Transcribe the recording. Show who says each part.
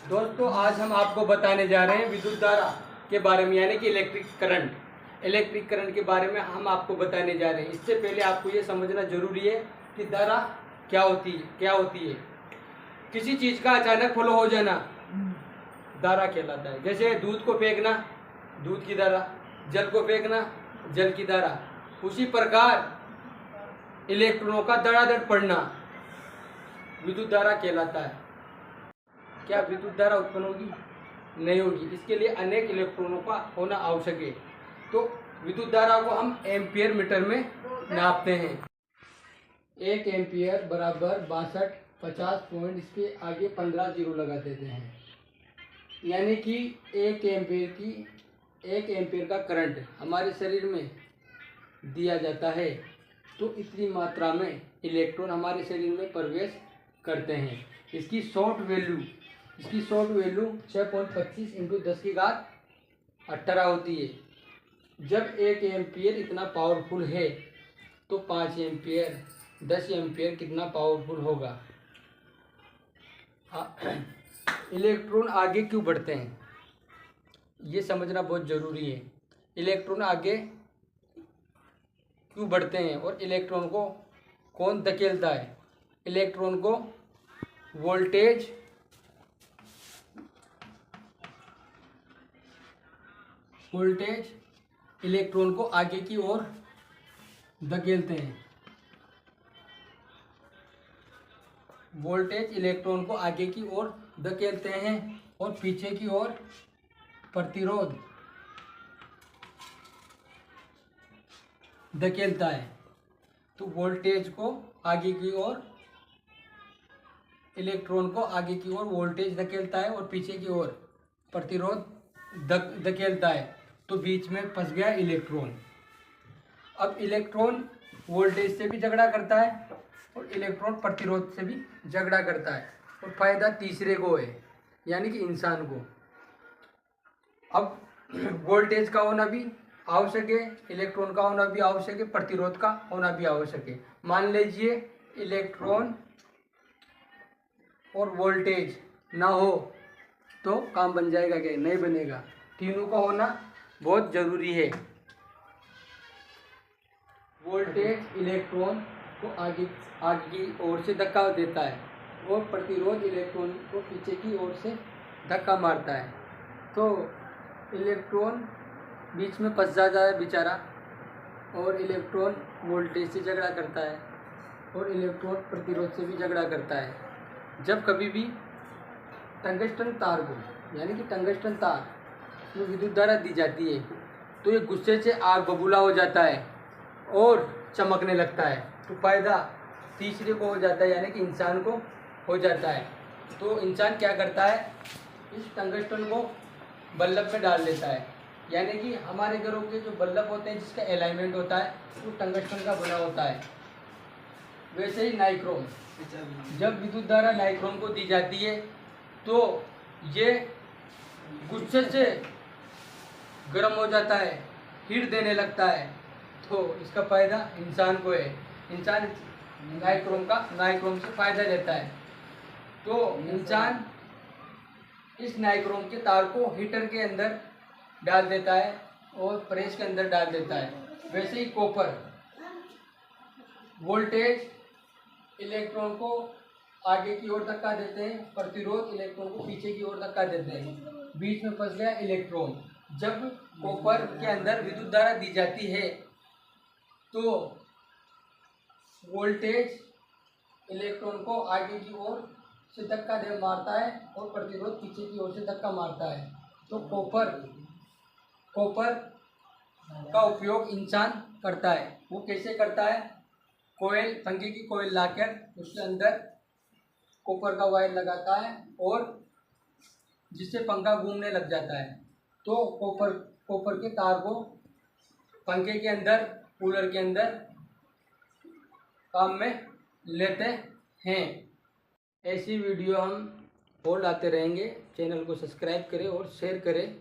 Speaker 1: दोस्तों आज हम आपको बताने जा रहे हैं विद्युत धारा के बारे में, यानी कि इलेक्ट्रिक करंट के बारे में हम आपको बताने जा रहे हैं। इससे पहले आपको ये समझना जरूरी है कि धारा क्या होती है। किसी चीज़ का अचानक फ्लो हो जाना धारा कहलाता है। जैसे दूध को फेंकना, दूध की धारा, जल को फेंकना, जल की धारा। उसी प्रकार इलेक्ट्रॉनों का धड़ाधड़ पड़ना विद्युत धारा कहलाता है। क्या विद्युत धारा उत्पन्न होगी? नहीं होगी। इसके लिए अनेक इलेक्ट्रॉनों का होना आवश्यक है। तो विद्युत धारा को हम एम्पियर मीटर में नापते हैं। 1 एम्पियर बराबर 6250 पॉइंट, इसके आगे 15 जीरो लगा देते हैं। यानी कि 1 एम्पियर का करंट हमारे शरीर में दिया जाता है, तो इतनी मात्रा में इलेक्ट्रॉन हमारे शरीर में प्रवेश करते हैं। इसकी शॉर्ट वैल्यू 6.25 इंटू 10⁻18 होती है। जब 1 एम्पियर इतना पावरफुल है तो 5 एम्पियर 10 एम्पियर कितना पावरफुल होगा। इलेक्ट्रॉन आगे क्यों बढ़ते हैं ये समझना बहुत ज़रूरी है। इलेक्ट्रॉन आगे क्यों बढ़ते हैं और इलेक्ट्रॉन को कौन धकेलता है? इलेक्ट्रॉन को वोल्टेज इलेक्ट्रॉन को आगे की ओर धकेलते हैं। वोल्टेज इलेक्ट्रॉन को आगे की ओर धकेलते हैं और पीछे की ओर प्रतिरोध धकेलता है। तो वोल्टेज को आगे की ओर, इलेक्ट्रॉन को आगे की ओर वोल्टेज धकेलता है और पीछे की ओर प्रतिरोध धकेलता है। तो बीच में फंस गया इलेक्ट्रॉन। अब इलेक्ट्रॉन वोल्टेज से भी झगड़ा करता है और इलेक्ट्रॉन प्रतिरोध से भी झगड़ा करता है, और फायदा तीसरे को है, यानी कि इंसान को। अब वोल्टेज का होना भी आवश्यक है, इलेक्ट्रॉन का होना भी आवश्यक है, प्रतिरोध का होना भी आवश्यक है। मान लीजिए इलेक्ट्रॉन और वोल्टेज ना हो तो काम बन जाएगा क्या? नहीं बनेगा। तीनों का होना बहुत ज़रूरी है। वोल्टेज इलेक्ट्रॉन को आगे की ओर से धक्का देता है और प्रतिरोध इलेक्ट्रॉन को पीछे की ओर से धक्का मारता है। तो इलेक्ट्रॉन बीच में फंस जाता है बेचारा, और इलेक्ट्रॉन वोल्टेज से झगड़ा करता है और इलेक्ट्रॉन प्रतिरोध से भी झगड़ा करता है। जब कभी भी टंगस्टन तार को, यानी कि टंगस्टन तार में विद्युत धारा दी जाती है तो ये गुस्से से आग बबूला हो जाता है और चमकने लगता है। तो फायदा तीसरे को हो जाता है, यानी कि इंसान को हो जाता है। तो इंसान क्या करता है, इस टंगस्टन को बल्ब में डाल देता है। यानी कि हमारे घरों के जो बल्ब होते हैं जिसका अलाइनमेंट होता है वो टंगस्टन का बना होता है। वैसे ही नाइक्रोम, जब विद्युत धारा नाइक्रोम को दी जाती है तो ये गुस्से से गर्म हो जाता है, हीट देने लगता है। तो इसका फायदा इंसान को है। इंसान नाइक्रोम से फायदा लेता है। तो इंसान इस नाइक्रोम के तार को हीटर के अंदर डाल देता है और प्रेस के अंदर डाल देता है। वैसे ही कॉपर, वोल्टेज इलेक्ट्रॉन को आगे की ओर धक्का देते हैं, प्रतिरोध इलेक्ट्रॉन को पीछे की ओर धक्का देते हैं। बीच में फंस गया इलेक्ट्रॉन। जब कॉपर के अंदर विद्युत धारा दी जाती है तो वोल्टेज इलेक्ट्रॉन को आगे की ओर से धक्का मारता है और प्रतिरोध पीछे की ओर से धक्का मारता है। तो कॉपर का उपयोग इंसान करता है। वो कैसे करता है? कोयल, पंखे की कोयल लाकर उसके अंदर कॉपर का वायर लगाता है और जिससे पंखा घूमने लग जाता है। तो कॉपर के तार को पंखे के अंदर, कूलर के अंदर काम में लेते हैं। ऐसी वीडियो हम और लाते रहेंगे। चैनल को सब्सक्राइब करें और शेयर करें।